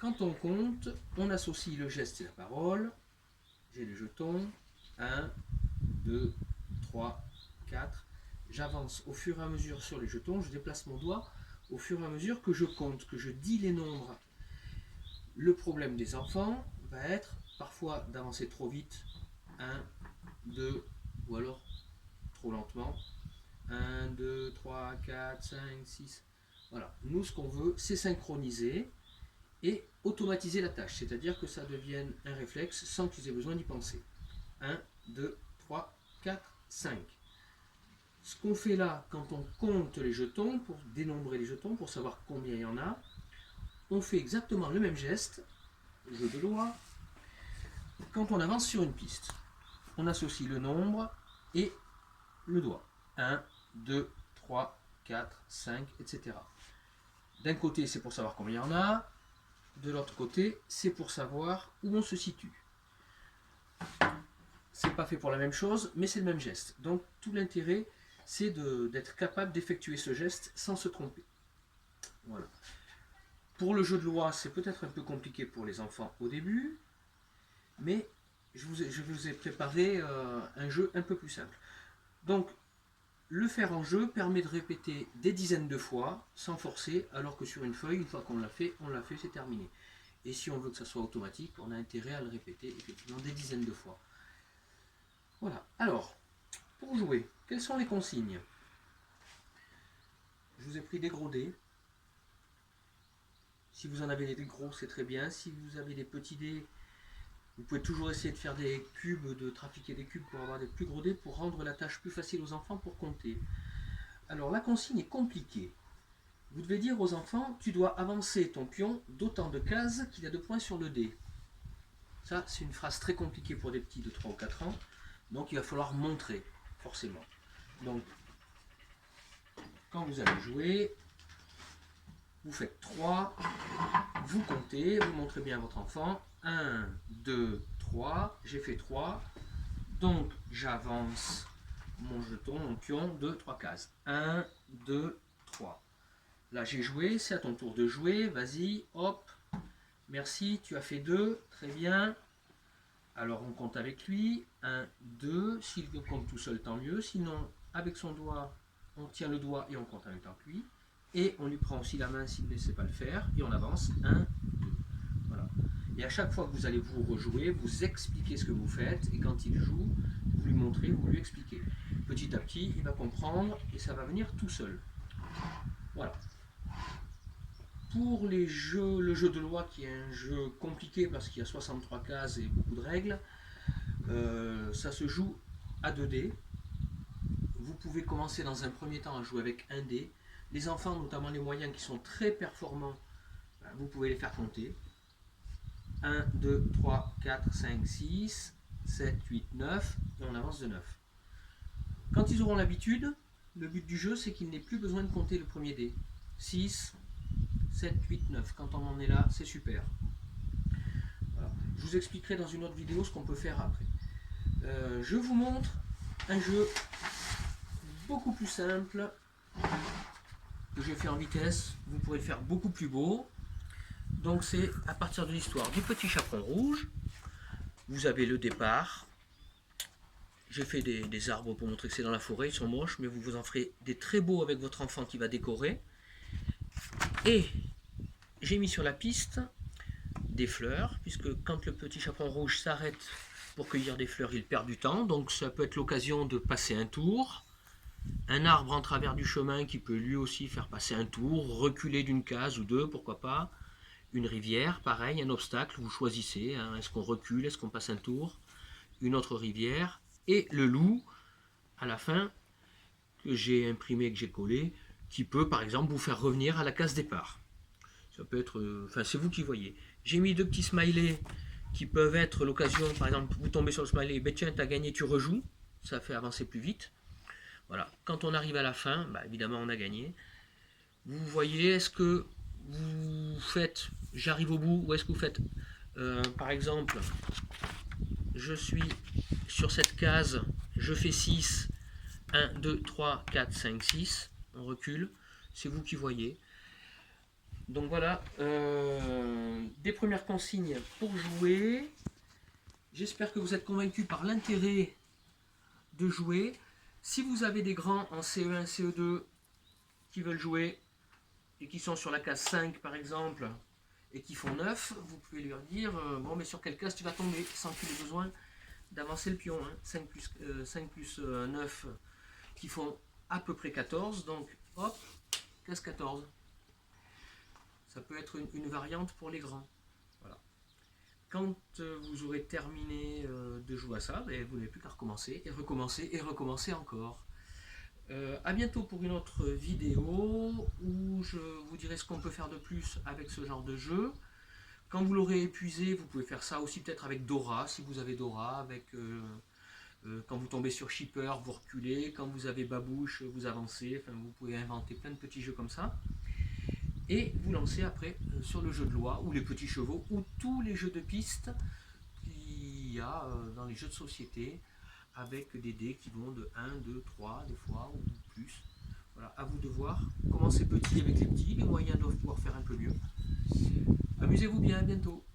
Quand on compte, on associe le geste et la parole. J'ai les jetons. 1, 2, 3, 4. J'avance au fur et à mesure sur les jetons. Je déplace mon doigt au fur et à mesure que je compte, que je dis les nombres. Le problème des enfants va être parfois d'avancer trop vite. 1, 2, ou alors trop lentement. 1, 2, 3, 4, 5, 6. Voilà. Nous, ce qu'on veut, c'est synchroniser et automatiser la tâche, c'est-à-dire que ça devienne un réflexe sans qu'ils aient besoin d'y penser. 1, 2, 3, 4, 5. Ce qu'on fait là, quand on compte les jetons, pour dénombrer les jetons, pour savoir combien il y en a, on fait exactement le même geste, jeu de doigts, quand on avance sur une piste. On associe le nombre et le doigt. 1, 2, 3, 4, 5, etc. D'un côté, c'est pour savoir combien il y en a. De l'autre côté, c'est pour savoir où on se situe. C'est pas fait pour la même chose, mais c'est le même geste. Donc tout l'intérêt, c'est d'être capable d'effectuer ce geste sans se tromper. Voilà. Pour le jeu de loi, c'est peut-être un peu compliqué pour les enfants au début, mais je vous ai préparé un jeu un peu plus simple. Donc, le faire en jeu permet de répéter des dizaines de fois sans forcer, alors que sur une feuille, une fois qu'on l'a fait, c'est terminé. Et si on veut que ça soit automatique, on a intérêt à le répéter effectivement des dizaines de fois. Voilà. Alors, pour jouer, quelles sont les consignes? Je vous ai pris des gros dés. Si vous en avez des gros, c'est très bien. Si vous avez des petits dés, vous pouvez toujours essayer de faire des cubes, de trafiquer des cubes pour avoir des plus gros dés, pour rendre la tâche plus facile aux enfants pour compter. Alors, la consigne est compliquée. Vous devez dire aux enfants, tu dois avancer ton pion d'autant de cases qu'il y a de points sur le dé. Ça, c'est une phrase très compliquée pour des petits de 3 ou 4 ans. Donc, il va falloir montrer, forcément. Donc, quand vous allez jouer, vous faites 3, vous comptez, vous montrez bien à votre enfant. 1, 2, 3, j'ai fait 3. Donc, j'avance mon jeton, mon pion de 3 cases. 1, 2, 3. Là, j'ai joué, c'est à ton tour de jouer. Vas-y, hop. Merci, tu as fait 2, très bien. Alors, on compte avec lui. 1, 2. S'il compte tout seul, tant mieux. Sinon, avec son doigt, on tient le doigt et on compte en même temps que lui. Et on lui prend aussi la main s'il ne sait pas le faire. Et on avance. 1, 2. Voilà. Et à chaque fois que vous allez vous rejouer, vous expliquez ce que vous faites. Et quand il joue, vous lui montrez, vous lui expliquez. Petit à petit, il va comprendre et ça va venir tout seul. Voilà. Pour les jeux, le jeu de loi qui est un jeu compliqué parce qu'il y a 63 cases et beaucoup de règles, ça se joue à 2 dés. Vous pouvez commencer dans un premier temps à jouer avec un dé. Les enfants, notamment les moyens qui sont très performants, vous pouvez les faire compter. 1, 2, 3, 4, 5, 6, 7, 8, 9, et on avance de 9. Quand ils auront l'habitude, le but du jeu, c'est qu'il n'ait plus besoin de compter le premier dé. 6, 7, 8, 9. Quand on en est là, c'est super. Voilà. Je vous expliquerai dans une autre vidéo ce qu'on peut faire après. Je vous montre un jeu beaucoup plus simple que j'ai fait en vitesse. Vous pourrez le faire beaucoup plus beau. Donc c'est à partir de l'histoire du petit chaperon rouge. Vous avez le départ. J'ai fait des arbres pour montrer que c'est dans la forêt. Ils sont moches, mais vous en ferez des très beaux avec votre enfant qui va décorer. Et j'ai mis sur la piste des fleurs, puisque quand le petit chaperon rouge s'arrête pour cueillir des fleurs, il perd du temps. Donc ça peut être l'occasion de passer un tour. Un arbre en travers du chemin qui peut lui aussi faire passer un tour, reculer d'une case ou deux, pourquoi pas. Une rivière, pareil, un obstacle, vous choisissez. Hein, est-ce qu'on recule, est-ce qu'on passe un tour? Une autre rivière. Et le loup, à la fin, que j'ai imprimé, que j'ai collé, qui peut par exemple vous faire revenir à la case départ. Ça peut être, enfin c'est vous qui voyez. J'ai mis 2 petits smileys qui peuvent être l'occasion, par exemple, vous tombez sur le smiley, ben tiens, t'as gagné, tu rejoues, ça fait avancer plus vite. Voilà, quand on arrive à la fin, bah, évidemment on a gagné. Vous voyez, est-ce que vous faites, j'arrive au bout, ou est-ce que vous faites, par exemple, je suis sur cette case, je fais 6, 1, 2, 3, 4, 5, 6, on recule, c'est vous qui voyez. Donc voilà, des premières consignes pour jouer. J'espère que vous êtes convaincus par l'intérêt de jouer. Si vous avez des grands en CE1, CE2 qui veulent jouer et qui sont sur la case 5 par exemple et qui font 9, vous pouvez leur dire bon mais sur quelle case tu vas tomber sans qu'il ait besoin d'avancer le pion. 5 plus 9 qui font à peu près 14, donc hop, case 14. Ça peut être une variante pour les grands. Voilà. Quand vous aurez terminé de jouer à ça, vous n'avez plus qu'à recommencer et recommencer et recommencer encore. A bientôt pour une autre vidéo où je vous dirai ce qu'on peut faire de plus avec ce genre de jeu. Quand vous l'aurez épuisé, vous pouvez faire ça aussi peut-être avec Dora, si vous avez Dora, avec quand vous tombez sur Shipper, vous reculez, quand vous avez Babouche, vous avancez, enfin, vous pouvez inventer plein de petits jeux comme ça. Et vous lancez après sur le jeu de loi, ou les petits chevaux, ou tous les jeux de piste qu'il y a dans les jeux de société, avec des dés qui vont de 1, 2, 3 des fois, ou plus. Voilà, à vous de voir. Commencez petit avec les petits, les moyens doivent pouvoir faire un peu mieux. Amusez-vous bien, à bientôt.